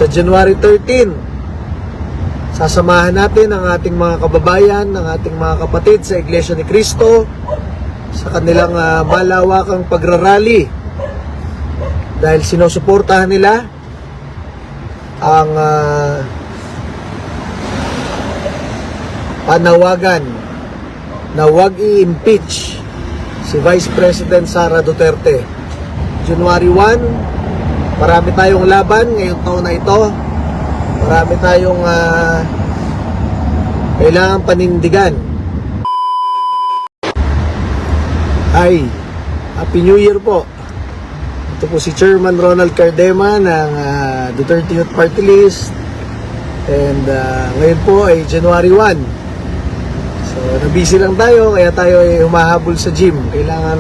sa January 13, sasamahan natin ang ating mga kababayan, ang ating mga kapatid sa Iglesia ni Cristo sa kanilang malawakang pagrarally dahil sinusuportahan nila ang panawagan na huwag i-impeach si Vice President Sara Duterte. January 1, marami tayong laban ngayong taon na ito. Marami tayong kailangan panindigan. Hi, Happy New Year po. Ito po si Chairman Ronald Cardema ng Duterte Youth Party List. And ngayon po ay January 1. So, nabisi lang tayo, kaya tayo ay humahabol sa gym. Kailangan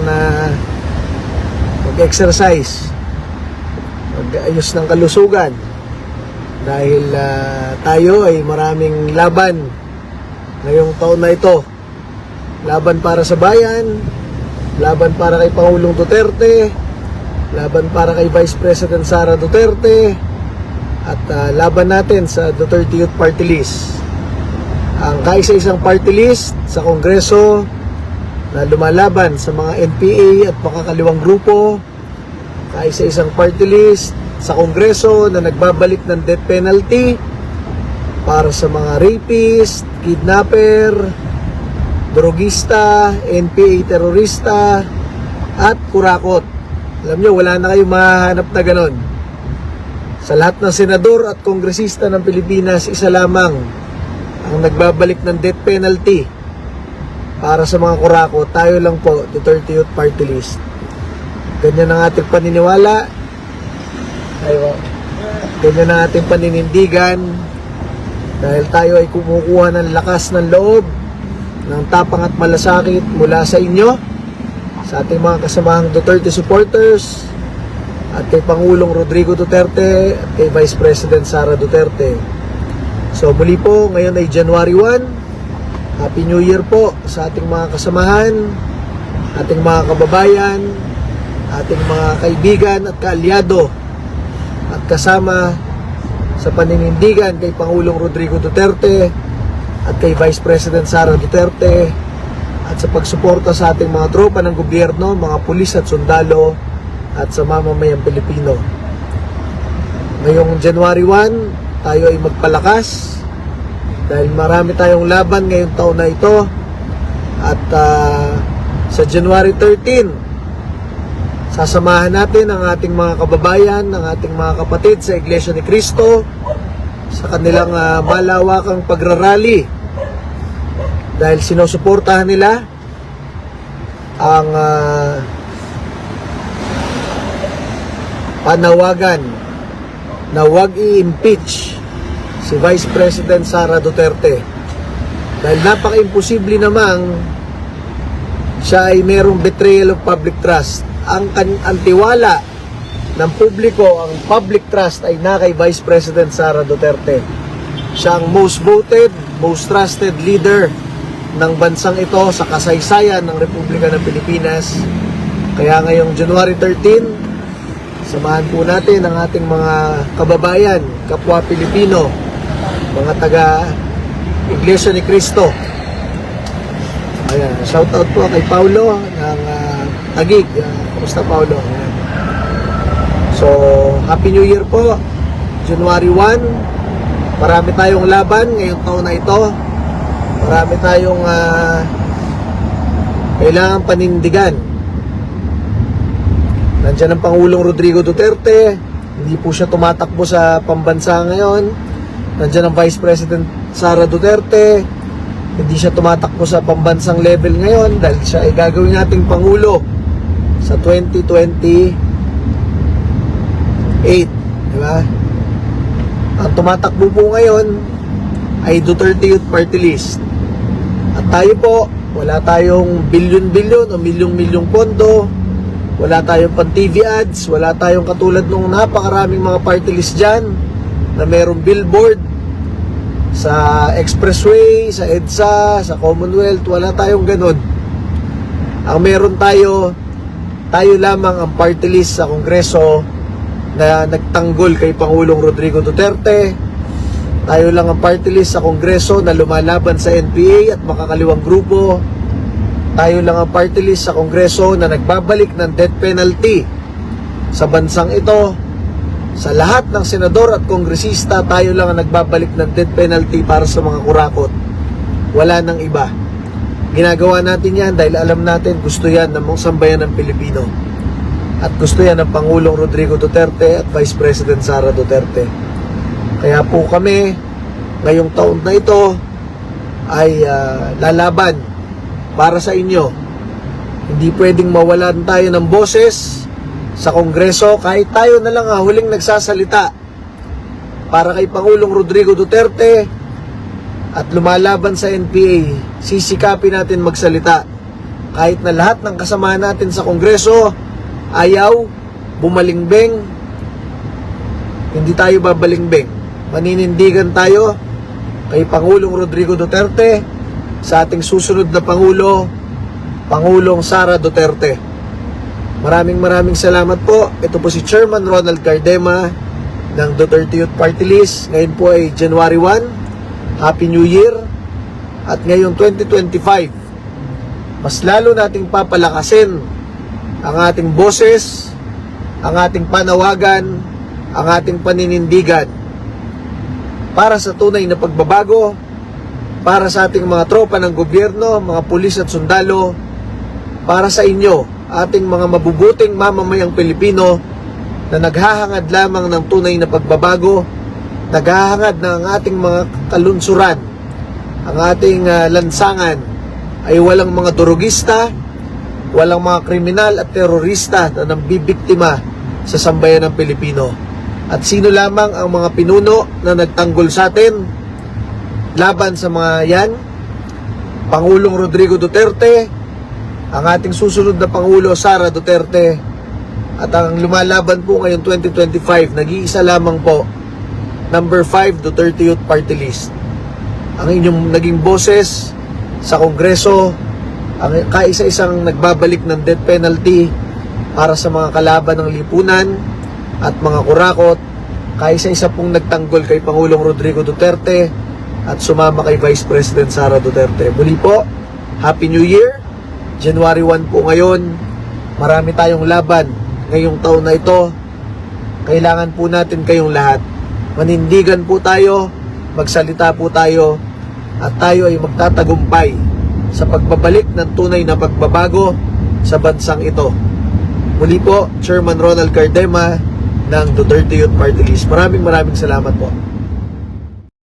mag-exercise, mag-ayos ng kalusugan. Dahil tayo ay maraming laban ngayong taon na ito. Laban para sa bayan, laban para kay Pangulong Duterte, laban para kay Vice President Sara Duterte, at laban natin sa Duterte Youth Party List. Ang kaisa-isang party list sa Kongreso na lumalaban sa mga NPA at makakaliwang grupo, kaisa-isang party list sa Kongreso na nagbabalik ng death penalty para sa mga rapist, kidnapper, drogista, NPA terorista, at kurakot. Alam nyo, wala na kayong mahanap na ganon. Sa lahat ng senador at kongresista ng Pilipinas, isa lamang ang nagbabalik ng death penalty para sa mga kurakot. Tayo lang po, Duterte Youth Party List. Ganyan ang ating paniniwala. Ganyan ang ating paninindigan. Dahil tayo ay kumukuha ng lakas ng loob, ng tapang at malasakit mula sa inyo, sa ating mga kasamahang Duterte supporters, at kay Pangulong Rodrigo Duterte, at kay Vice President Sara Duterte. So muli po, ngayon ay January 1. Happy New Year po sa ating mga kasamahan, ating mga kababayan, ating mga kaibigan at kaalyado, at kasama sa paninindigan kay Pangulong Rodrigo Duterte at kay Vice President Sara Duterte, at sa pagsuporta sa ating mga tropa ng gobyerno, mga pulis at sundalo, at sa mamamayang Pilipino. Ngayong January 1, tayo ay magpalakas dahil marami tayong laban ngayong taon na ito. At sa January 13, sasamahan natin ang ating mga kababayan, ang ating mga kapatid sa Iglesia ni Cristo sa kanilang malawakang pagrarally dahil sinusuportahan nila ang panawagan na huwag i-impeach si Vice President Sara Duterte. Dahil napaka-imposible namang siya ay merong betrayal of public trust. Ang tiwala ng publiko, ang public trust ay na kay Vice President Sara Duterte. Siya ang most voted, most trusted leader ng bansang ito sa kasaysayan ng Republika ng Pilipinas. Kaya ngayong January 13, samahan po natin ang ating mga kababayan, kapwa Pilipino, mga taga Iglesia ni Cristo. Ayan, shout out po kay Paulo ng Taguig. Kumusta, Paulo? Ayan. So, Happy New Year po. January 1. Marami tayong laban ngayong taon na ito. Marami tayong kailangan panindigan. Nandiyan ang Pangulong Rodrigo Duterte, hindi po siya tumatakbo sa pambansa ngayon. Nandiyan ang Vice President Sara Duterte, hindi siya tumatakbo sa pambansang level ngayon dahil siya ay gagawin nating Pangulo sa 2028. Diba? Ang tumatakbo po ngayon ay Duterte Youth Party List. At tayo po, wala tayong bilyon-bilyon o milyong-milyong pondo. Wala tayong pan-TV ads, wala tayong katulad nung napakaraming mga party list dyan na merong billboard sa expressway, sa EDSA, sa Commonwealth. Wala tayong ganun. Ang meron tayo lamang ang party list sa Kongreso na nagtanggol kay Pangulong Rodrigo Duterte. Tayo lang ang party list sa Kongreso na lumalaban sa NPA at makakaliwang grupo. Tayo lang ang party list sa Kongreso na nagbabalik ng death penalty sa bansang ito. Sa lahat ng senador at kongresista, tayo lang ang nagbabalik ng death penalty para sa mga kurakot. Wala nang iba. Ginagawa natin yan dahil alam natin gusto yan ng mga sambayan ng Pilipino. At gusto yan ng Pangulong Rodrigo Duterte at Vice President Sara Duterte. Kaya po kami, ngayong taon na ito, ay lalaban para sa inyo. Hindi pwedeng mawalan tayo ng boses sa Kongreso, kahit tayo na lang huling nagsasalita para kay Pangulong Rodrigo Duterte at lumalaban sa NPA. Sisikapin natin magsalita kahit na lahat ng kasama natin sa Kongreso ayaw, bumalingbeng. Hindi tayo babalingbeng. Maninindigan tayo kay Pangulong Rodrigo Duterte, sa ating susunod na Pangulo, Pangulong Sara Duterte. Maraming salamat po. Ito po si Chairman Ronald Cardema ng Duterte Youth Party List. Ngayon po ay January 1. Happy New Year. At ngayong 2025, mas lalo nating papalakasin ang ating boses, ang ating panawagan, ang ating paninindigan para sa tunay na pagbabago, para sa ating mga tropa ng gobyerno, mga pulis at sundalo, para sa inyo, ating mga mabubuting mamamayang Pilipino na naghahangad lamang ng tunay na pagbabago, naghahangad na ang ating mga kalunsuran, ang ating lansangan ay walang mga durugista, walang mga kriminal at terorista na nambibiktima sa sambayan ng Pilipino. At sino lamang ang mga pinuno na nagtanggol sa atin laban sa mga yan? Pangulong Rodrigo Duterte, ang ating susunod na Pangulo Sara Duterte, at ang lumalaban po ngayong 2025, nag-iisa lamang po, number 5, Duterte Youth Party List. Ang inyong naging boses sa Kongreso, ang kaisa-isang nagbabalik ng death penalty para sa mga kalaban ng lipunan at mga kurakot, kaisa-isa pong nagtanggol kay Pangulong Rodrigo Duterte at sumama kay Vice President Sara Duterte. Muli po, Happy New Year! January 1 po ngayon, marami tayong laban ngayong taon na ito. Kailangan po natin kayong lahat. Manindigan po tayo, magsalita po tayo, at tayo ay magtatagumpay sa pagbabalik ng tunay na pagbabago sa bansang ito. Muli po, Chairman Ronald Cardema ng Duterte Youth Party List. Maraming salamat po.